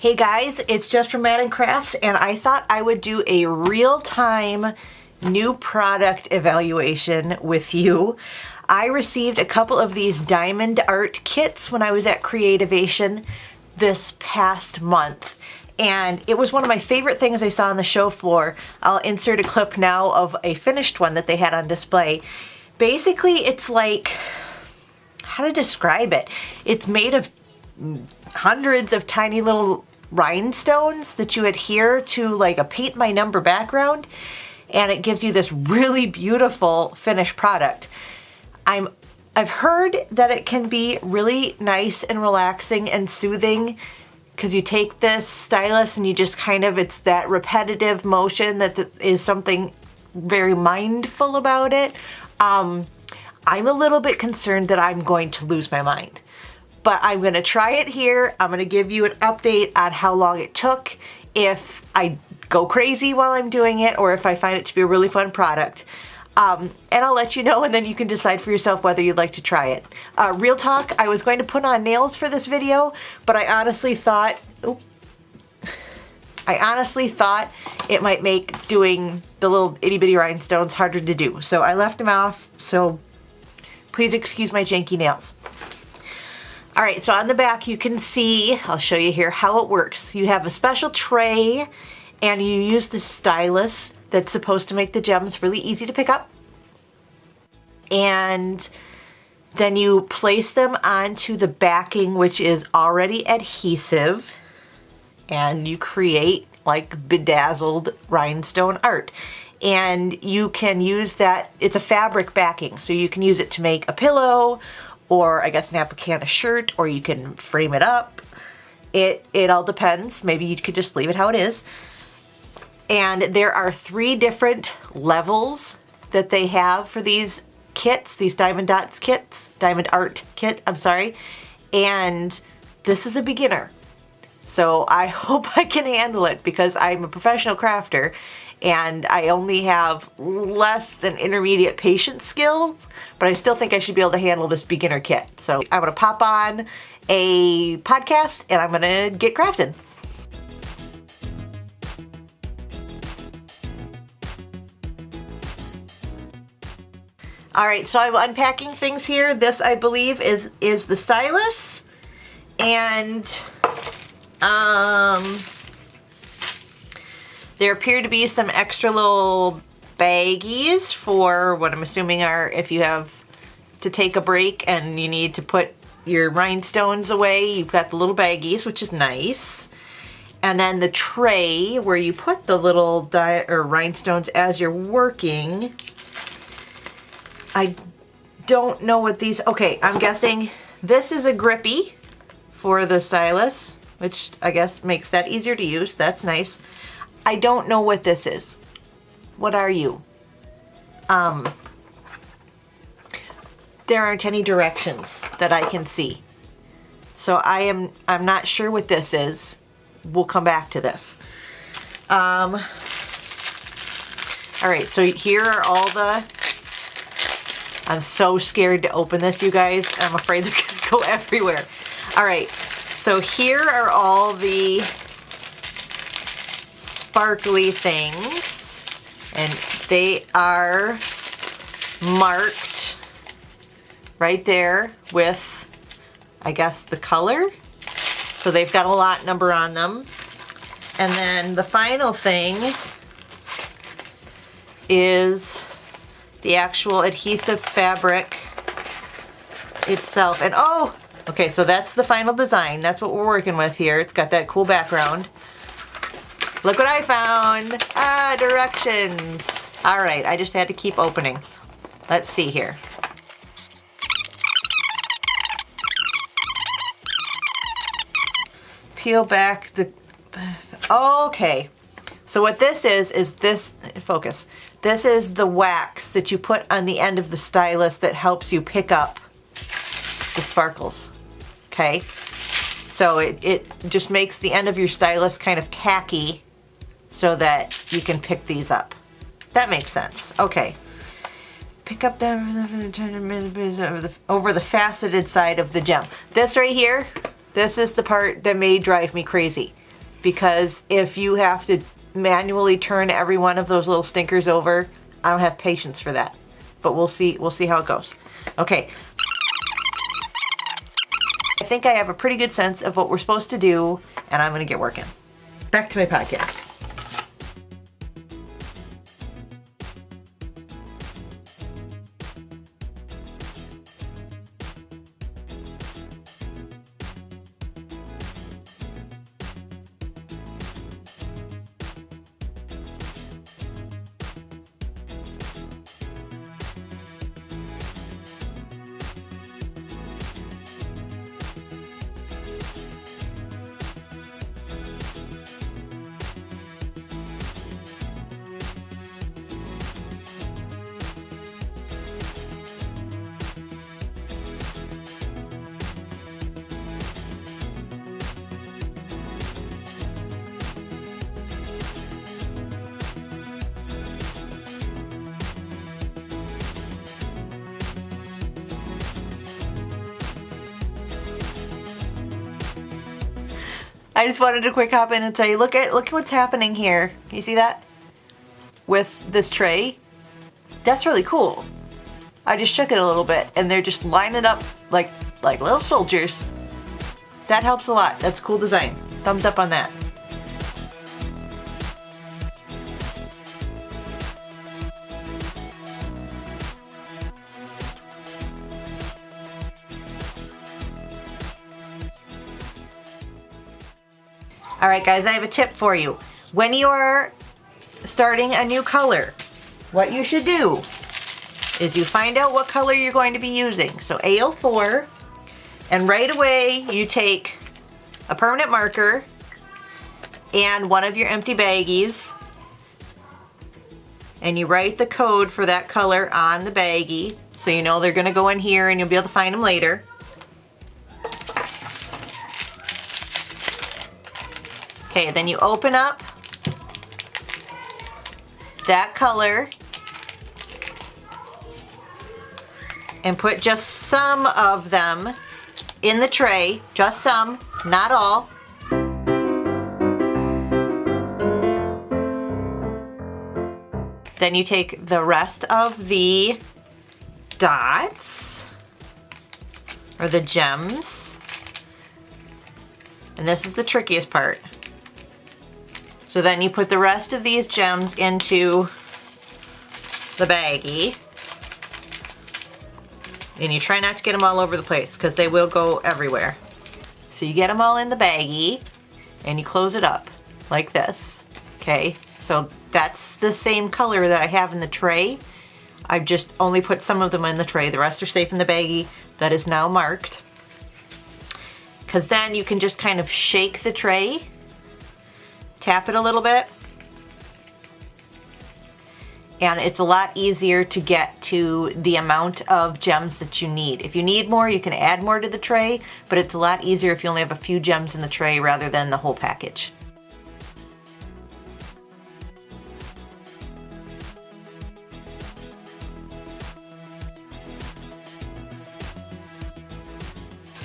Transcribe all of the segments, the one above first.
Hey guys, it's Jess from Madden Crafts, and I thought I would do a real-time new product evaluation with you. I received a couple of these diamond art kits when I was at Creativation this past month, and it was one of my favorite things I saw on the show floor. I'll insert a clip now of a finished one that they had on display. Basically, it's like, how to describe it? It's made of hundreds of tiny little rhinestones that you adhere to like a paint by number background, and it gives you this really beautiful finished product. I've heard that it can be really nice and relaxing and soothing because you take this stylus and you just kind of, it's that repetitive motion that is something very mindful about it. I'm a little bit concerned that I'm going to lose my mind. But I'm gonna try it here. I'm gonna give you an update on how long it took, if I go crazy while I'm doing it, or if I find it to be a really fun product. And I'll let you know, and then you can decide for yourself whether you'd like to try it. Real talk, I was going to put on nails for this video, but I honestly thought it might make doing the little itty bitty rhinestones harder to do. So I left them off, so please excuse my janky nails. All right, so on the back you can see, I'll show you here how it works. You have a special tray and you use the stylus that's supposed to make the gems really easy to pick up. And then you place them onto the backing, which is already adhesive, and you create like bedazzled rhinestone art. And you can use that, it's a fabric backing, so you can use it to make a pillow, or I guess an applique shirt, or you can frame it up. It all depends. Maybe you could just leave it how it is. And there are 3 different levels that they have for these kits, these diamond art kit, I'm sorry. And this is a beginner. So I hope I can handle it because I'm a professional crafter and I only have less than intermediate patience skill, but I still think I should be able to handle this beginner kit. So I'm gonna pop on a podcast and I'm gonna get crafting. All right, so I'm unpacking things here. This, I believe, is the stylus, and there appear to be some extra little baggies for what I'm assuming are if you have to take a break and you need to put your rhinestones away. You've got the little baggies, which is nice. And then the tray where you put the little rhinestones as you're working. I don't know what these, okay, I'm guessing this is a grippy for the stylus, which I guess makes that easier to use. That's nice. I don't know what this is. What are you? There aren't any directions that I can see. So I'm not sure what this is. We'll come back to this. All right, so here are all the, I'm so scared to open this, you guys. I'm afraid they're gonna go everywhere. All right, so here are all the sparkly things, and they are marked right there with, I guess, the color. So they've got a lot number on them. And then the final thing is the actual adhesive fabric itself. And oh, okay, so that's the final design. That's what we're working with here. It's got that cool background. Look what I found. Directions. All right, I just had to keep opening. Let's see here. Peel back the, okay. So what this is this, focus. This is the wax that you put on the end of the stylus that helps you pick up the sparkles, okay? So it just makes the end of your stylus kind of tacky so that you can pick these up. That makes sense, okay. Pick up them over the faceted side of the gem. This right here, this is the part that may drive me crazy. because if you have to manually turn every one of those little stinkers over, I don't have patience for that. But we'll see how it goes. Okay. I think I have a pretty good sense of what we're supposed to do, and I'm gonna get working. Back to my podcast. I just wanted to quick hop in and say, look at what's happening here. Can you see that? With this tray? That's really cool. I just shook it a little bit and they're just lining up like little soldiers. That helps a lot. That's cool design. Thumbs up on that. All right, guys, I have a tip for you. When you're starting a new color, what you should do is you find out what color you're going to be using. So AO4, and right away you take a permanent marker and one of your empty baggies, and you write the code for that color on the baggie, so you know they're gonna go in here and you'll be able to find them later. Okay, then you open up that color and put just some of them in the tray, just some, not all. Then you take the rest of the dots, or the gems, and this is the trickiest part. So then you put the rest of these gems into the baggie. And you try not to get them all over the place because they will go everywhere. So you get them all in the baggie and you close it up like this. Okay, so that's the same color that I have in the tray. I've just only put some of them in the tray. The rest are safe in the baggie that is now marked. Because then you can just kind of shake the tray. Tap it a little bit, and it's a lot easier to get to the amount of gems that you need. If you need more, you can add more to the tray, but it's a lot easier if you only have a few gems in the tray rather than the whole package.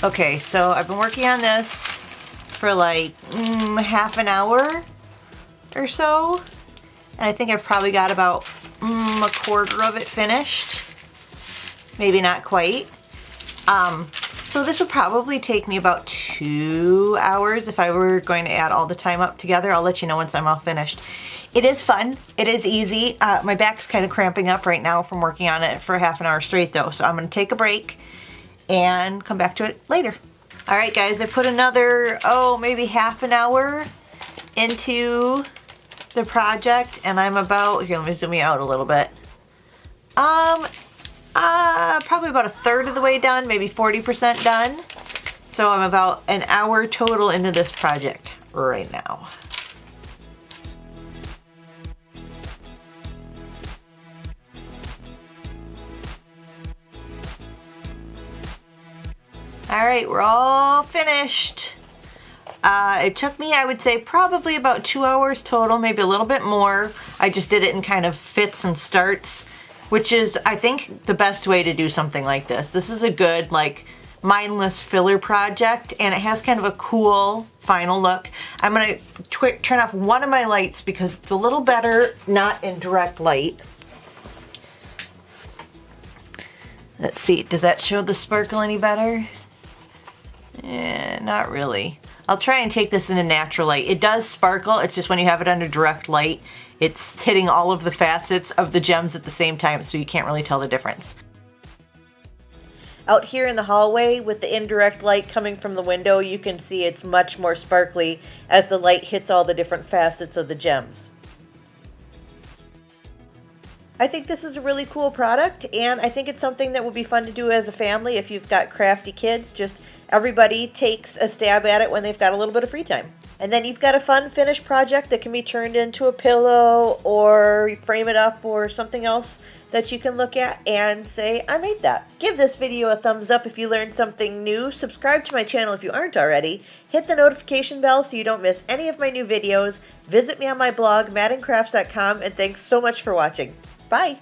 Okay, so I've been working on this for like half an hour or so, and I think I've probably got about a quarter of it finished, maybe not quite. So this would probably take me about 2 hours if I were going to add all the time up together. I'll let you know once I'm all finished. It is fun, it is easy. My back's kind of cramping up right now from working on it for half an hour straight though, so I'm gonna take a break and come back to it later. All right, guys, I put another, maybe half an hour into the project, and I'm about, here, let me zoom you out a little bit. Probably about a third of the way done, maybe 40% done. So I'm about an hour total into this project right now. All right, we're all finished. It took me, I would say, probably about 2 hours total, maybe a little bit more. I just did it in kind of fits and starts, which is, I think, the best way to do something like this. This is a good, like, mindless filler project, and it has kind of a cool final look. I'm going to turn off one of my lights because it's a little better not in direct light. Let's see, does that show the sparkle any better? Yeah, not really. I'll try and take this in a natural light. It does sparkle, it's just when you have it under direct light, it's hitting all of the facets of the gems at the same time, so you can't really tell the difference. Out here in the hallway with the indirect light coming from the window, you can see it's much more sparkly as the light hits all the different facets of the gems. I think this is a really cool product, and I think it's something that would be fun to do as a family if you've got crafty kids. Just everybody takes a stab at it when they've got a little bit of free time. And then you've got a fun finished project that can be turned into a pillow or frame it up or something else that you can look at and say, I made that. Give this video a thumbs up if you learned something new. Subscribe to my channel if you aren't already. Hit the notification bell so you don't miss any of my new videos. Visit me on my blog, maddencrafts.com, and thanks so much for watching. Bye!